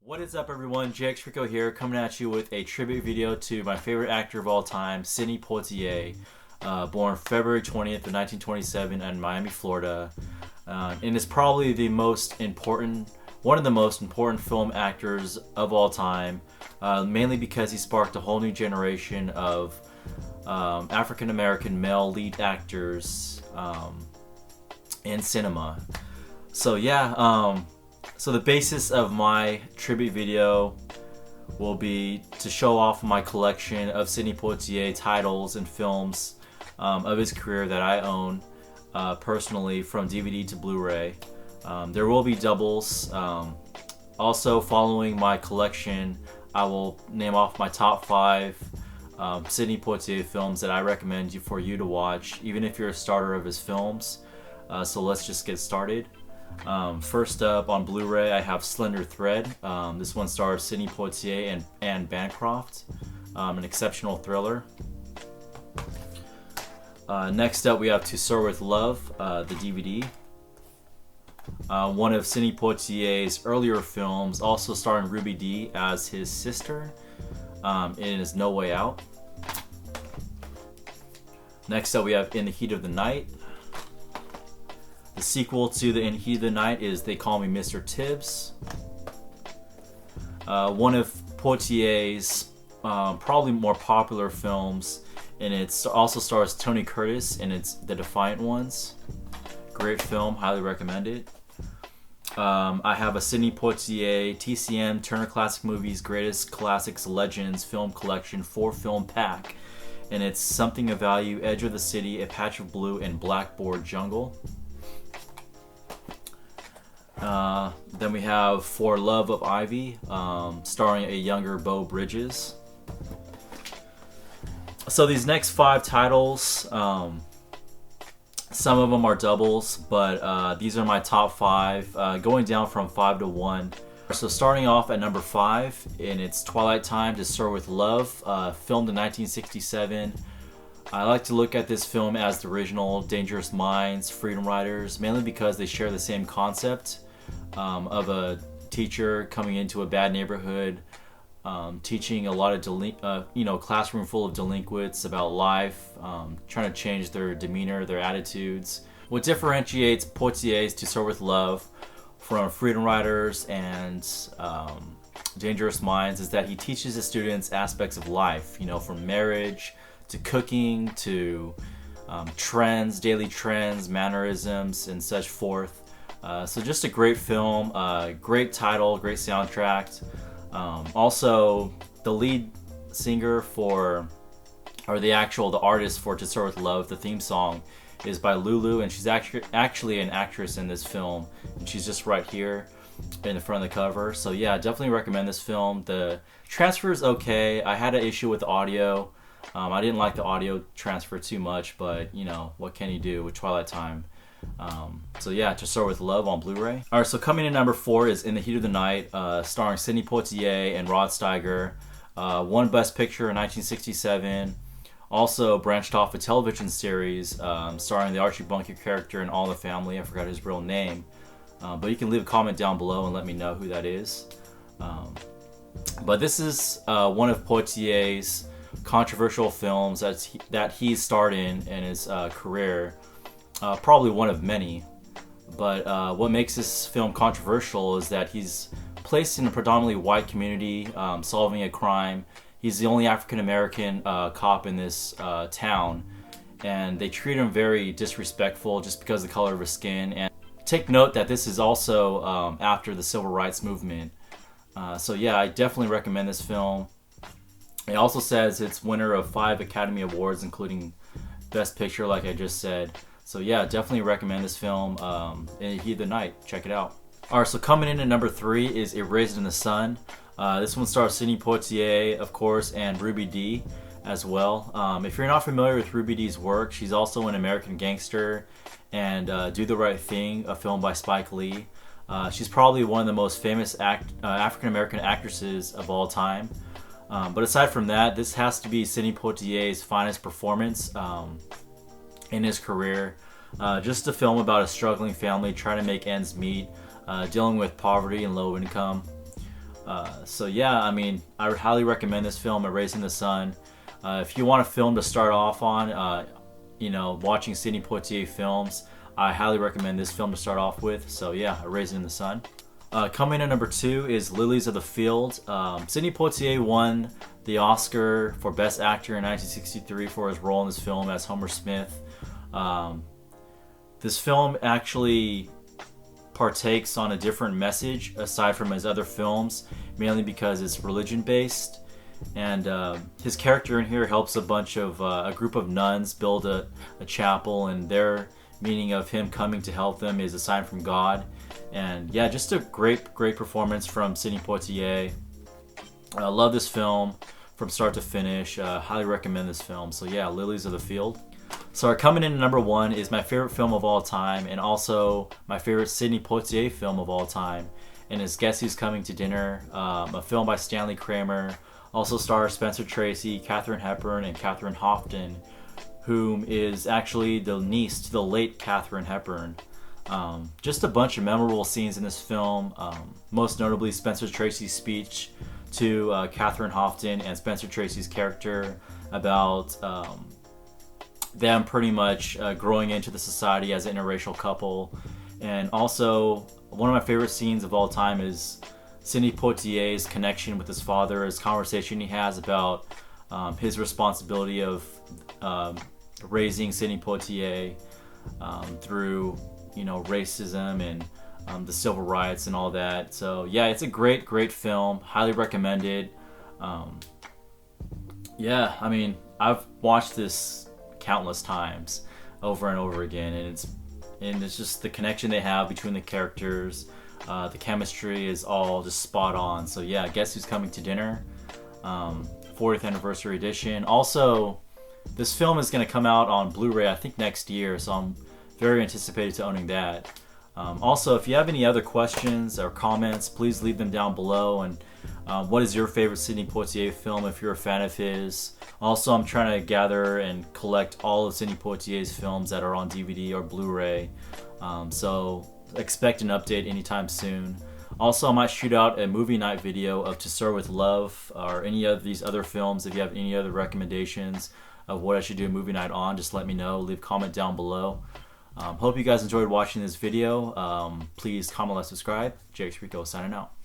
What is up, everyone? Jayricofilms here, coming at you with a tribute video to my favorite actor of all time, Sidney Poitier, born February 20th of 1927 in Miami, Florida, and is probably one of the most important film actors of all time, mainly because he sparked a whole new generation of African-American male lead actors in cinema. So yeah. So the basis of my tribute video will be to show off my collection of Sidney Poitier titles and films of his career that I own personally, from DVD to Blu-ray. There will be doubles. Also, following my collection, I will name off my top 5 Sidney Poitier films that I recommend for you to watch, even if you're a starter of his films. So let's just get started. First up on Blu-ray, I have Slender Thread. This one stars Sidney Poitier and Anne Bancroft, an exceptional thriller. Next up, we have To Soar With Love, the DVD. One of Sidney Poitier's earlier films, also starring Ruby Dee as his sister. It is No Way Out. Next up, we have In the Heat of the Night. The sequel to the In the Heat of the Night is They Call Me Mr. Tibbs. One of Poitier's probably more popular films, and it also stars Tony Curtis, and it's The Defiant Ones. Great film, highly recommend it. I have a Sidney Poitier TCM Turner Classic Movies Greatest Classics Legends film collection 4-film pack, and it's Something of Value, Edge of the City, A Patch of Blue, and Blackboard Jungle. Then we have For Love of Ivy, starring a younger Beau Bridges. So these next 5 titles, some of them are doubles, but these are my top 5, going down from 5 to 1. So starting off at number 5, in its Twilight Time, To Soar With Love, filmed in 1967. I like to look at this film as the original Dangerous Minds, Freedom Riders, mainly because they share the same concept of a teacher coming into a bad neighborhood, teaching a lot of classroom full of delinquents about life, trying to change their demeanor, their attitudes. What differentiates Poitier's To Soar With Love from Freedom Riders and Dangerous Minds is that he teaches his students aspects of life, from marriage to cooking to trends, daily trends, mannerisms, and such forth. So just a great film, great title, great soundtrack. Also, the lead singer the artist for To Soar With Love, the theme song, is by Lulu, and she's actually an actress in this film, and she's just right here in the front of the cover. So yeah, definitely recommend this film. The transfer is okay. I had an issue with the audio. I didn't like the audio transfer too much, but what can you do with Twilight Time? So yeah, To Soar With Love on Blu-ray. Alright, so coming in number 4 is In the Heat of the Night, starring Sidney Poitier and Rod Steiger. Won Best Picture in 1967. Also branched off a television series starring the Archie Bunker character in All in the Family. I forgot his real name. But you can leave a comment down below and let me know who that is. But this is one of Poitier's controversial films that he starred in his career. Probably one of many, but what makes this film controversial is that he's placed in a predominantly white community, solving a crime. He's the only African-American cop in this town, and they treat him very disrespectful just because of the color of his skin. And take note that this is also after the Civil Rights Movement. So yeah, I definitely recommend this film. It also says it's winner of 5 Academy Awards, including Best Picture, like I just said. So yeah, definitely recommend this film, In the Heat of the Night. Check it out. Alright, so coming in at number 3 is Erased in the Sun. This one stars Sidney Poitier, of course, and Ruby Dee as well. If you're not familiar with Ruby Dee's work, she's also in American Gangster and Do the Right Thing, a film by Spike Lee. She's probably one of the most famous African-American actresses of all time. But aside from that, this has to be Sidney Poitier's finest performance in his career. Just a film about a struggling family trying to make ends meet, dealing with poverty and low income. So yeah, I mean, I would highly recommend this film, Erasing the Sun. If you want a film to start off on, you know, watching Sidney Poitier films, I highly recommend this film to start off with. So yeah, Erasing the Sun. Coming in number 2 is Lilies of the Field. Sidney Poitier won the Oscar for Best Actor in 1963 for his role in this film as Homer Smith. This film actually partakes on a different message aside from his other films, mainly because it's religion based, and his character in here helps a group of nuns build a chapel, and their meaning of him coming to help them is a sign from God. And yeah, just a great performance from Sidney Poitier. I love this film from start to finish. Highly recommend this film. So yeah, Lilies of the Field. So coming in at number 1 is my favorite film of all time, and also my favorite Sidney Poitier film of all time, and it's Guess Who's Coming to Dinner, a film by Stanley Kramer. Also stars Spencer Tracy, Katharine Hepburn, and Catherine Hofton, whom is actually the niece to the late Katharine Hepburn. Just a bunch of memorable scenes in this film, most notably Spencer Tracy's speech to Catherine Hofton and Spencer Tracy's character about them pretty much growing into the society as an interracial couple. And also, one of my favorite scenes of all time is Sidney Poitier's connection with his father, his conversation he has about his responsibility of raising Sidney Poitier through, you know, racism and the civil rights and all that. So yeah, it's a great film. Highly recommended. Yeah, I mean, I've watched this countless times over and over again, and it's just the connection they have between the characters. The chemistry is all just spot on. So yeah, Guess Who's Coming to Dinner, 40th anniversary edition. Also, this film is going to come out on Blu-ray I think next year, so I'm very anticipated to owning that. Also, if you have any other questions or comments, please leave them down below. And what is your favorite Sidney Poitier film if you're a fan of his? Also, I'm trying to gather and collect all of Sidney Poitier's films that are on DVD or Blu-ray. So expect an update anytime soon. Also, I might shoot out a movie night video of To Serve With Love or any of these other films. If you have any other recommendations of what I should do a movie night on, just let me know. Leave a comment down below. Hope you guys enjoyed watching this video. Please comment, like, subscribe. Jayricofilms signing out.